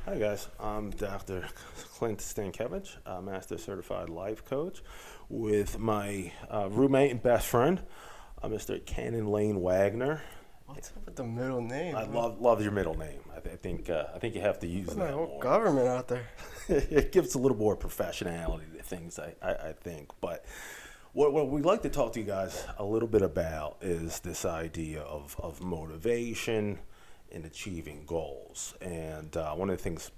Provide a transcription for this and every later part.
Hi guys, I'm Dr. Clint Stankevich, a Master Certified Life Coach, with my roommate and best friend, Mr. Cannon Lane Wagner. What's up with the middle name, I man? love your middle name. I think you have to use Put my that whole more. government out there. It gives a little more professionality to things, I think. But what we'd like to talk to you guys a little bit about is this idea of motivation in achieving goals. And one of the things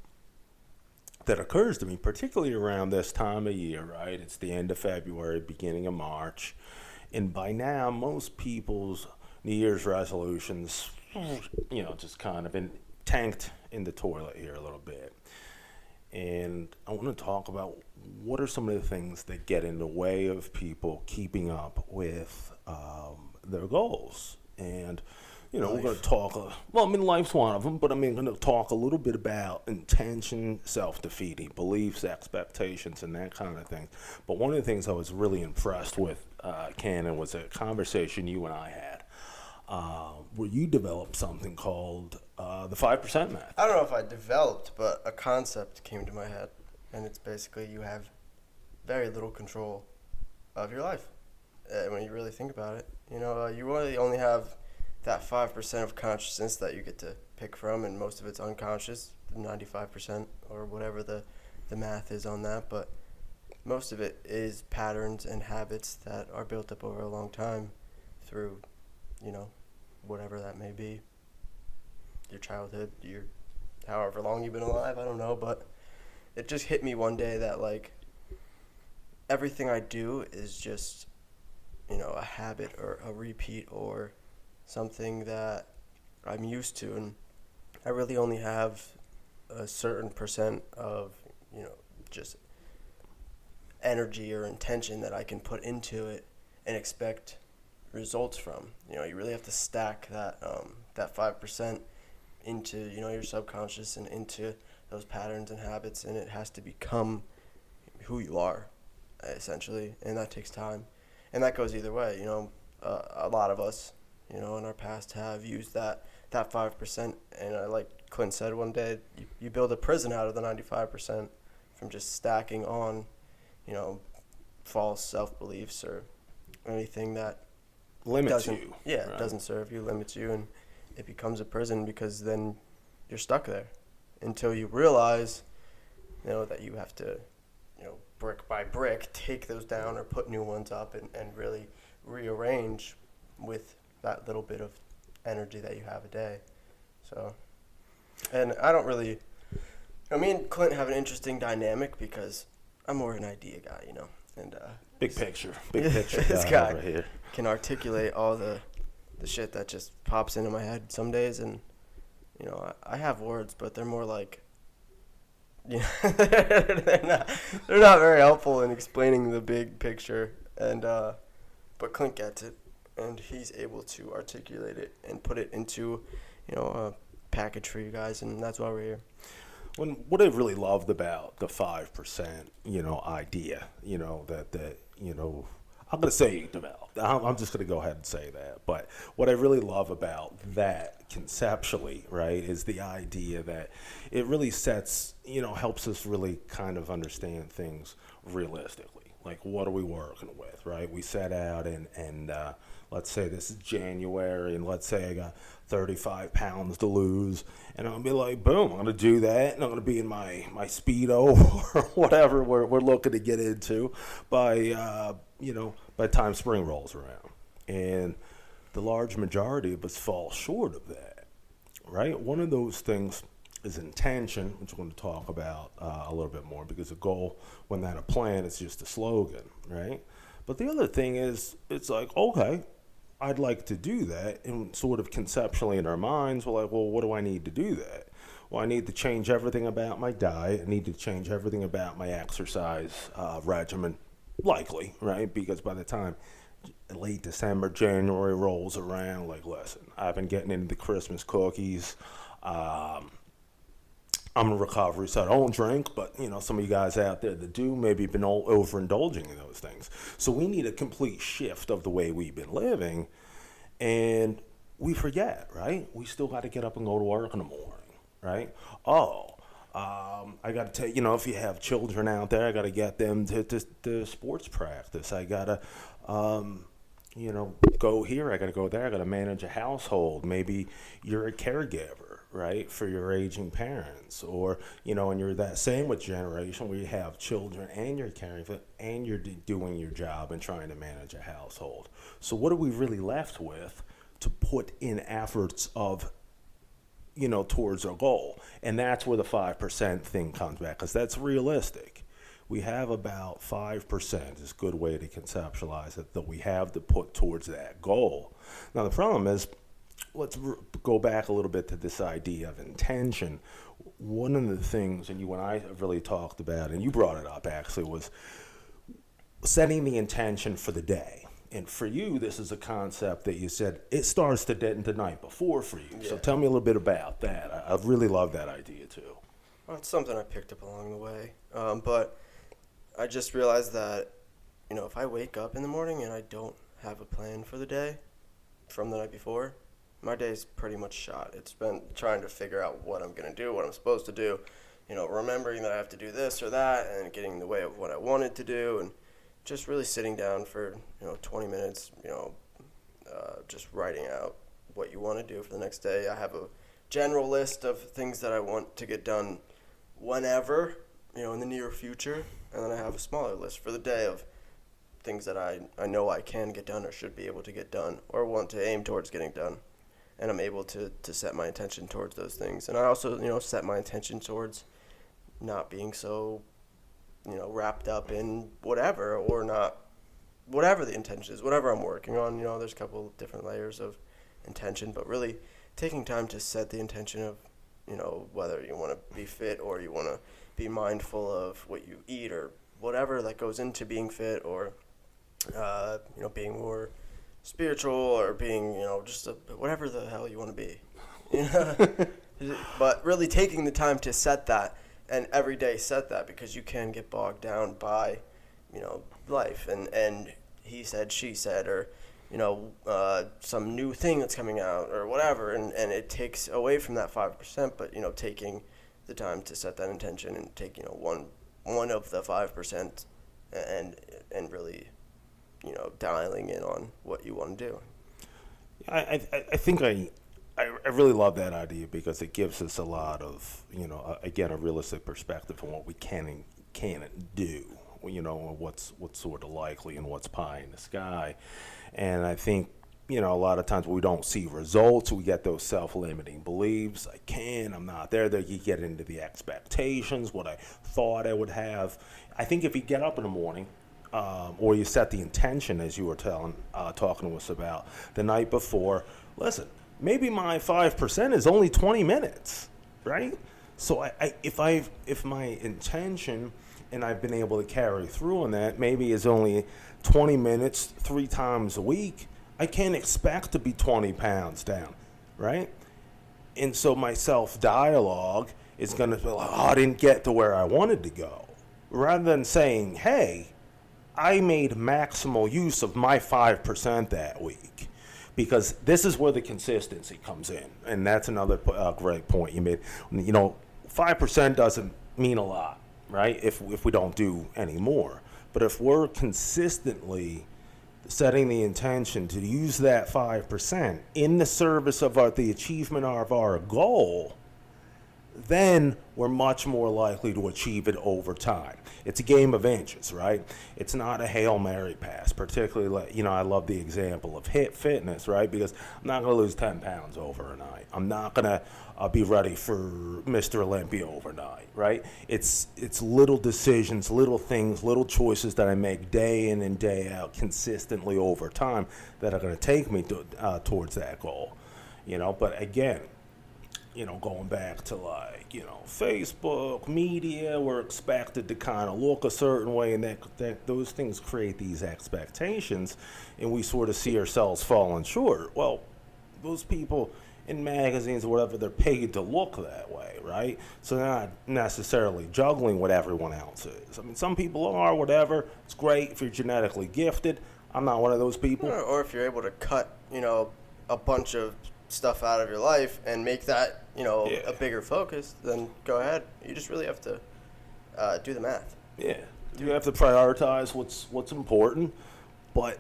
that occurs to me, particularly around this time of year, right? It's the end of February, beginning of March. And by now, most people's New Year's resolutions, just kind of tanked in the toilet here a little bit. And I want to talk about what are some of the things that get in the way of people keeping up with their goals. And we're going to Life. talk. Life's one of them, but going to talk a little bit about intention, self-defeating beliefs, expectations, and that kind of thing. But one of the things I was really impressed with, Cannon, was a conversation you and I had, where you developed something called the 5% math. I don't know if I developed, but a concept came to my head, and it's basically you have very little control of your life when you really think about it. You really only have that 5% of consciousness that you get to pick from, and most of it's unconscious, 95% or whatever the math is on that. But most of it is patterns and habits that are built up over a long time through, you know, whatever that may be. Your childhood, your however long you've been alive, I don't know, but it just hit me one day that like everything I do is just, a habit or a repeat or something that I'm used to, and I really only have a certain percent of, just energy or intention that I can put into it and expect results from. You really have to stack that 5% into, your subconscious and into those patterns and habits, and it has to become who you are, essentially, and that takes time. And that goes either way, a lot of us, in our past have used that 5%, and like Clint said one day, you build a prison out of the 95% from just stacking on, false self-beliefs or anything that Limits doesn't, you. yeah, Right? doesn't serve you, limits you, and it becomes a prison because then you're stuck there until you realize, that you have to, brick by brick, take those down or put new ones up and really rearrange with that little bit of energy that you have a day. So, and I don't really, me and Clint have an interesting dynamic because I'm more an idea guy, and Big picture this guy over guy here. can articulate all the shit that just pops into my head some days, and I have words, but they're more like, they're not very helpful in explaining the big picture, and but Clint gets it, and he's able to articulate it and put it into, a package for you guys, and that's why we're here. What I really loved about the 5%, idea, I'm going to say you developed. I'm just going to go ahead and say that. But what I really love about that conceptually, right, is the idea that it really sets, helps us really kind of understand things realistically. Like, what are we working with, right? We set out and let's say this is January, and let's say I got 35 pounds to lose, and I'm going to be like, boom, I'm going to do that, and I'm going to be in my Speedo or whatever we're looking to get into by by the time spring rolls around. And the large majority of us fall short of that, right? One of those things is intention, which we're going to talk about a little bit more, because a goal, when not a plan, it's just a slogan, right? But the other thing is, it's like, okay, I'd like to do that, and sort of conceptually in our minds, we're like, well, what do I need to do that? Well, I need to change everything about my diet. I need to change everything about my exercise regimen, likely, right? Because by the time late December, January rolls around, like, listen, I've been getting into the Christmas cookies. I'm in recovery, so I don't drink, but some of you guys out there that do maybe been all overindulging in those things. So we need a complete shift of the way we've been living, and we forget, right? We still got to get up and go to work in the morning, right? Oh, I got to tell if you have children out there, I got to get them to sports practice. I got to, go here. I got to go there. I got to manage a household. Maybe you're a caregiver, right, for your aging parents, or and you're that sandwich generation where you have children and you're caring for, and you're doing your job and trying to manage a household. So what are we really left with to put in efforts of towards our goal? And that's where the 5% thing comes back, because that's realistic. We have about 5% is a good way to conceptualize it that we have to put towards that goal. Now, the problem is, let's go back a little bit to this idea of intention. One of the things, and you and I have really talked about, and you brought it up actually, was setting the intention for the day. And for you, this is a concept that you said it starts the night before for you. Yeah. So tell me a little bit about that. I really love that idea too. Well, it's something I picked up along the way. But I just realized that, if I wake up in the morning and I don't have a plan for the day from the night before, my day's pretty much shot. It's been trying to figure out what I'm going to do, what I'm supposed to do, remembering that I have to do this or that, and getting in the way of what I wanted to do, and just really sitting down for 20 minutes, just writing out what you want to do for the next day. I have a general list of things that I want to get done whenever, in the near future, and then I have a smaller list for the day of things that I know I can get done or should be able to get done or want to aim towards getting done, and I'm able to set my intention towards those things. And I also set my intention towards not being so wrapped up in whatever, or not, whatever the intention is, whatever I'm working on. There's a couple of different layers of intention, but really taking time to set the intention of, whether you want to be fit or you want to be mindful of what you eat or whatever that goes into being fit, or, being more spiritual, or being, just whatever the hell you want to be. But really taking the time to set that, and every day set that, because you can get bogged down by, life and he said, she said, or, some new thing that's coming out or whatever. And it takes away from that 5%, but, taking the time to set that intention and take, one of the 5% and really, dialing in on what you want to do. I think I really love that idea, because it gives us a lot of, again, a realistic perspective on what we can and can't do, what's sort of likely and what's pie in the sky. And I think, a lot of times we don't see results. We get those self-limiting beliefs. I'm not there. That you get into the expectations, what I thought I would have. I think if you get up in the morning, or you set the intention, as you were talking to us about the night before, listen, maybe my 5% is only 20 minutes, right? So if my intention, and I've been able to carry through on that, maybe is only 20 minutes 3 times a week, I can't expect to be 20 pounds down, right? And so my self-dialogue is going to be like, I didn't get to where I wanted to go. Rather than saying, hey, I made maximal use of my 5% that week. Because this is where the consistency comes in. And that's another great point you made. 5% doesn't mean a lot, right, if we don't do any more. But if we're consistently setting the intention to use that 5% in the service of the achievement of our goal, then we're much more likely to achieve it over time. It's a game of inches, right? It's not a Hail Mary pass, particularly, I love the example of HIIT fitness, right? Because I'm not going to lose 10 pounds overnight. I'm not going to be ready for Mr. Olympia overnight, right? It's little decisions, little things, little choices that I make day in and day out consistently over time that are going to take me towards that goal, But again, going back to Facebook, media, we're expected to kind of look a certain way, and that those things create these expectations, and we sort of see ourselves falling short. Well, those people in magazines or whatever, they're paid to look that way, right? So they're not necessarily juggling what everyone else is. I mean, some people are, whatever. It's great if you're genetically gifted. I'm not one of those people. Or if you're able to cut, a bunch of stuff out of your life and make that, Yeah. a bigger focus, then go ahead. You just really have to do the math. Yeah, you have to prioritize what's important, but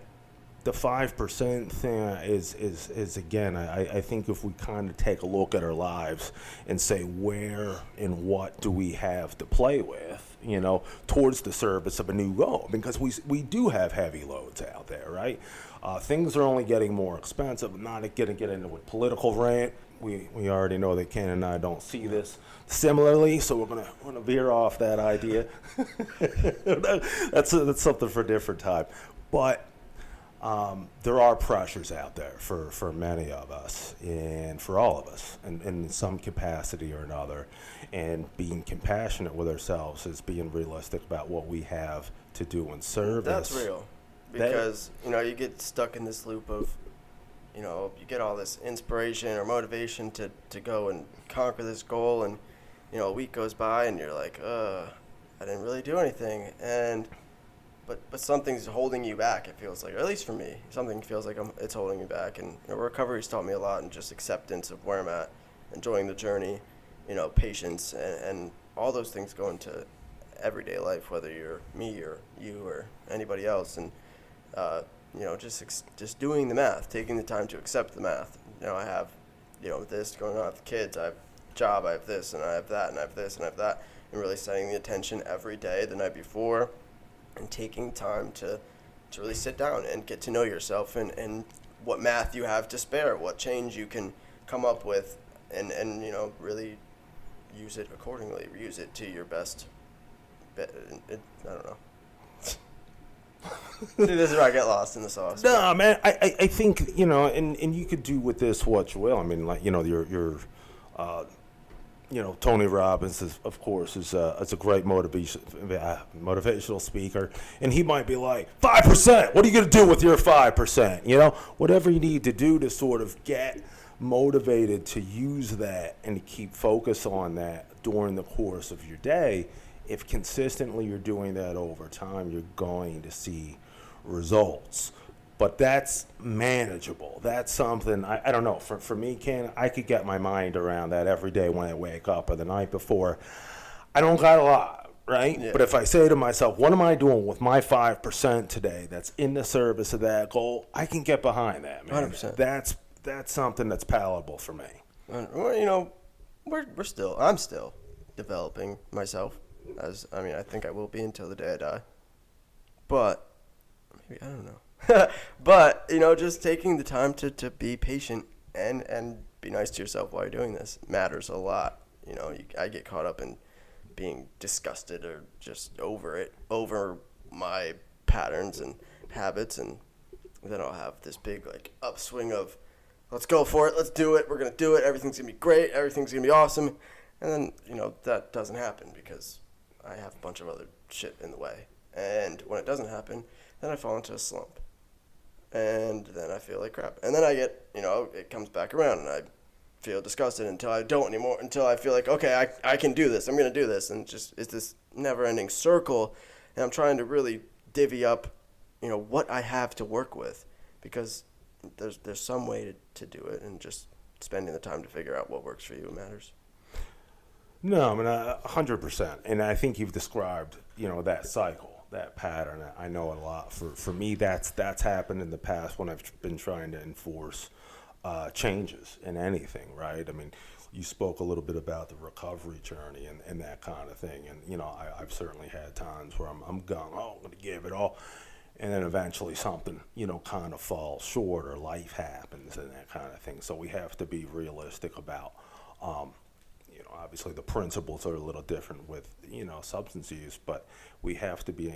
the 5% thing is again, I think if we kind of take a look at our lives and say where and what do we have to play with, towards the service of a new goal, because we do have heavy loads out there, right? Things are only getting more expensive. I'm not going to get into a political rant. We already know that Ken and I don't see this similarly, so we're gonna veer off that idea. That's something for a different time. But there are pressures out there for many of us and for all of us in some capacity or another. And being compassionate with ourselves is being realistic about what we have to do in service. That's real. Because, you get stuck in this loop of, you get all this inspiration or motivation to go and conquer this goal, and, a week goes by and you're like, I didn't really do anything. But something's holding you back, it feels like. Or at least for me, something feels like it's holding me back. And recovery's taught me a lot, and just acceptance of where I'm at, enjoying the journey, patience, and all those things go into everyday life, whether you're me or you or anybody else. And just doing the math, taking the time to accept the math. I have, this going on, I have kids, I have a job, I have this, and I have that, and I have this, and I have that, and really setting the attention every day, the night before, and taking time to really sit down and get to know yourself and what math you have to spare, what change you can come up with, and really use it accordingly, use it to your best. I don't know. See, this is where I get lost in the sauce. No, man, I think, and you could do with this what you will. I mean, like, your Tony Robbins, of course, is a great motivational speaker. And he might be like, 5%, what are you going to do with your 5%? Whatever you need to do to sort of get motivated to use that and to keep focus on that during the course of your day. If consistently you're doing that over time, you're going to see results. But that's manageable. That's something, I don't know, for me, Ken, I could get my mind around that every day when I wake up or the night before. I don't got a lot, right? Yeah. But if I say to myself, what am I doing with my 5% today that's in the service of that goal, I can get behind that, man. 100%. That's something that's palatable for me. Well, I'm still developing myself. I think I will be until the day I die. But, maybe, I don't know. But, just taking the time to be patient and be nice to yourself while you're doing this matters a lot. I get caught up in being disgusted or just over my patterns and habits, and then I'll have this big, upswing of, let's go for it, let's do it, we're going to do it, everything's going to be great, everything's going to be awesome. And then, that doesn't happen because I have a bunch of other shit in the way. And when it doesn't happen, then I fall into a slump. And then I feel like crap. And then I get, it comes back around and I feel disgusted until I don't anymore, until I feel like, okay, I can do this. I'm going to do this. And it's this never-ending circle. And I'm trying to really divvy up, what I have to work with. Because there's some way to do it, and just spending the time to figure out what works for you matters. No, I mean, 100%. And I think you've described, that cycle, that pattern. I know a lot. For me, that's happened in the past when I've been trying to enforce changes in anything, right? I mean, you spoke a little bit about the recovery journey and that kind of thing. And, I've certainly had times where I'm going, I'm going to give it all. And then eventually something, kind of falls short, or life happens and that kind of thing. So we have to be realistic about, obviously the principles are a little different with, substance use, but we have to be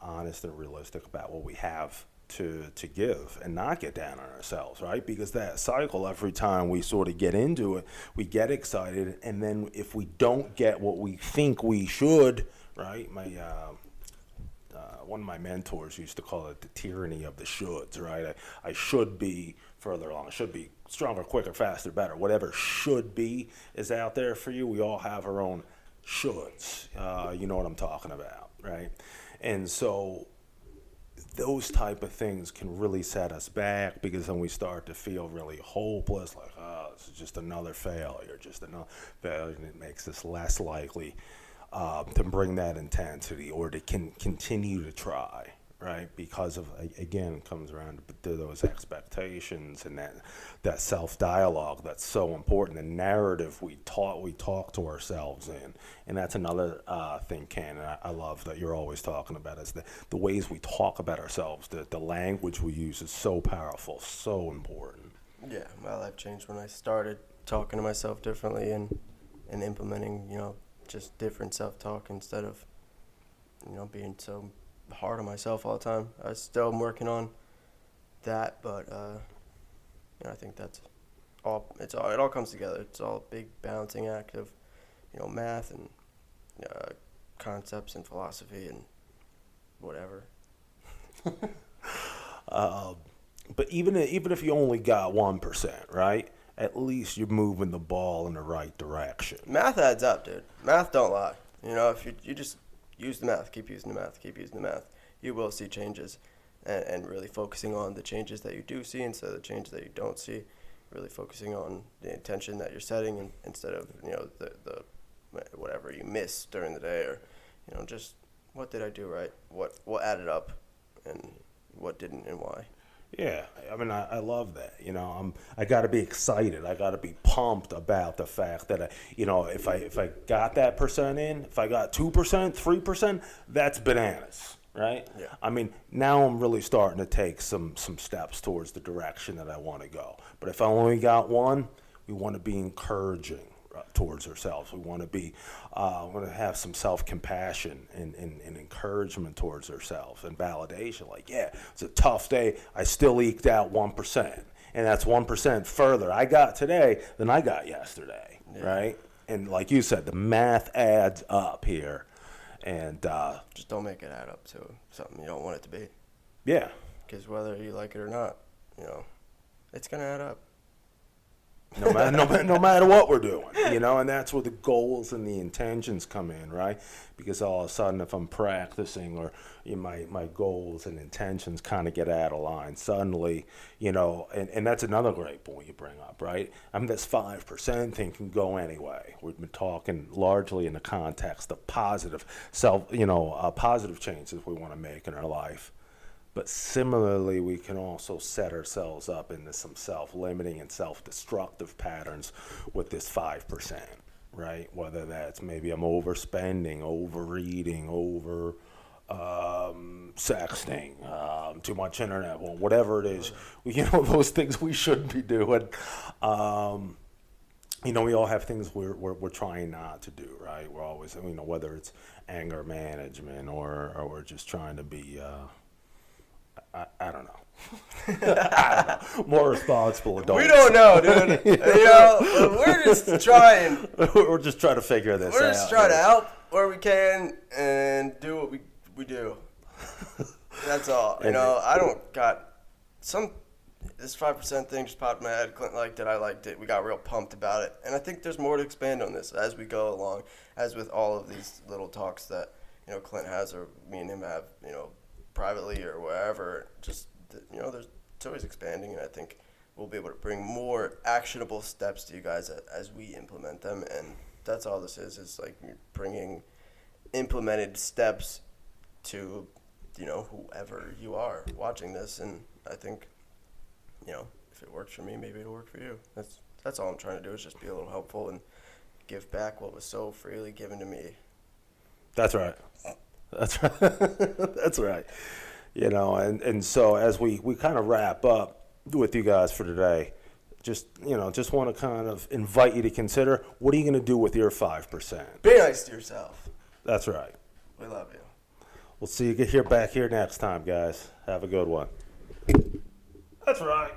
honest and realistic about what we have to give and not get down on ourselves, right? Because that cycle, every time we sort of get into it, we get excited, and then if we don't get what we think we should, right? One of my mentors used to call it the tyranny of the shoulds, right? I should be further along. I should be stronger, quicker, faster, better. Whatever should be is out there for you. We all have our own shoulds. You know what I'm talking about, right? And so those type of things can really set us back, because then we start to feel really hopeless, like, oh, this is just another failure, and it makes us less likely to bring that intensity or to continue to try, right? Because of, again, it comes around to those expectations and that self-dialogue that's so important, the narrative we talk to ourselves in. And that's another thing, Ken, and I love that you're always talking about, is the ways we talk about ourselves, the language we use is so powerful, so important. Yeah, my life changed when I started talking to myself differently and implementing, just different self-talk instead of, being so hard on myself all the time. I still am working on that, but I think that's all. It all comes together. It's all a big balancing act of, math and concepts and philosophy and whatever. But even if you only got 1%, right? At least you're moving the ball in the right direction. Math adds up, dude. Math don't lie. If you just use the math, keep using the math, you will see changes. And really focusing on the changes that you do see instead of the changes that you don't see. Really focusing on the intention that you're setting instead of, the whatever you miss during the day, or, just what did I do right? What added up and what didn't and why. Yeah, I mean, I love that. I got to be excited. I got to be pumped about the fact that, if I got that percent in, if I got 2%, 3%, that's bananas, right? Yeah. I mean, now I'm really starting to take some steps towards the direction that I want to go. But if I only got 1, we want to be encouraging towards ourselves. We want to have some self-compassion and encouragement towards ourselves and validation. Like, yeah, it's a tough day. I still eked out 1%. And that's 1% further I got today than I got yesterday, right? And like you said, the math adds up here. And just don't make it add up to something you don't want it to be. Yeah. Because whether you like it or not, it's going to add up. No matter what we're doing, and that's where the goals and the intentions come in, right? Because all of a sudden, if I'm practicing or my goals and intentions kind of get out of line, suddenly, and that's another great point you bring up, right? I mean, this 5% thing can go anyway. We've been talking largely in the context of positive positive changes we want to make in our life. But similarly, we can also set ourselves up into some self-limiting and self-destructive patterns with this 5%, right? Whether that's maybe I'm overspending, overeating, sexting, too much internet, well, whatever it is, those things we shouldn't be doing. We all have things we're trying not to do, right? We're always, whether it's anger management or we're just trying to be... I don't know. I don't know. More responsible adults. We don't know, dude. We're just trying. We're just trying to figure this out. We're just trying to help where we can and do what we do. That's all. I don't got this 5% thing just popped in my head. Clint liked it. I liked it. We got real pumped about it. And I think there's more to expand on this as we go along, as with all of these little talks that, Clint has or me and him have, privately or wherever, just it's always expanding, and I think we'll be able to bring more actionable steps to you guys as we implement them, and that's all this is like bringing implemented steps to whoever you are watching this, and I think if it works for me, maybe it'll work for you. That's all I'm trying to do, is just be a little helpful and give back what was so freely given to me. That's right. That's right. That's right. And so as we kind of wrap up with you guys for today, just want to kind of invite you to consider, what are you going to do with your 5%? Be nice to yourself. That's right. We love you. We'll see you back here next time, guys. Have a good one. That's right.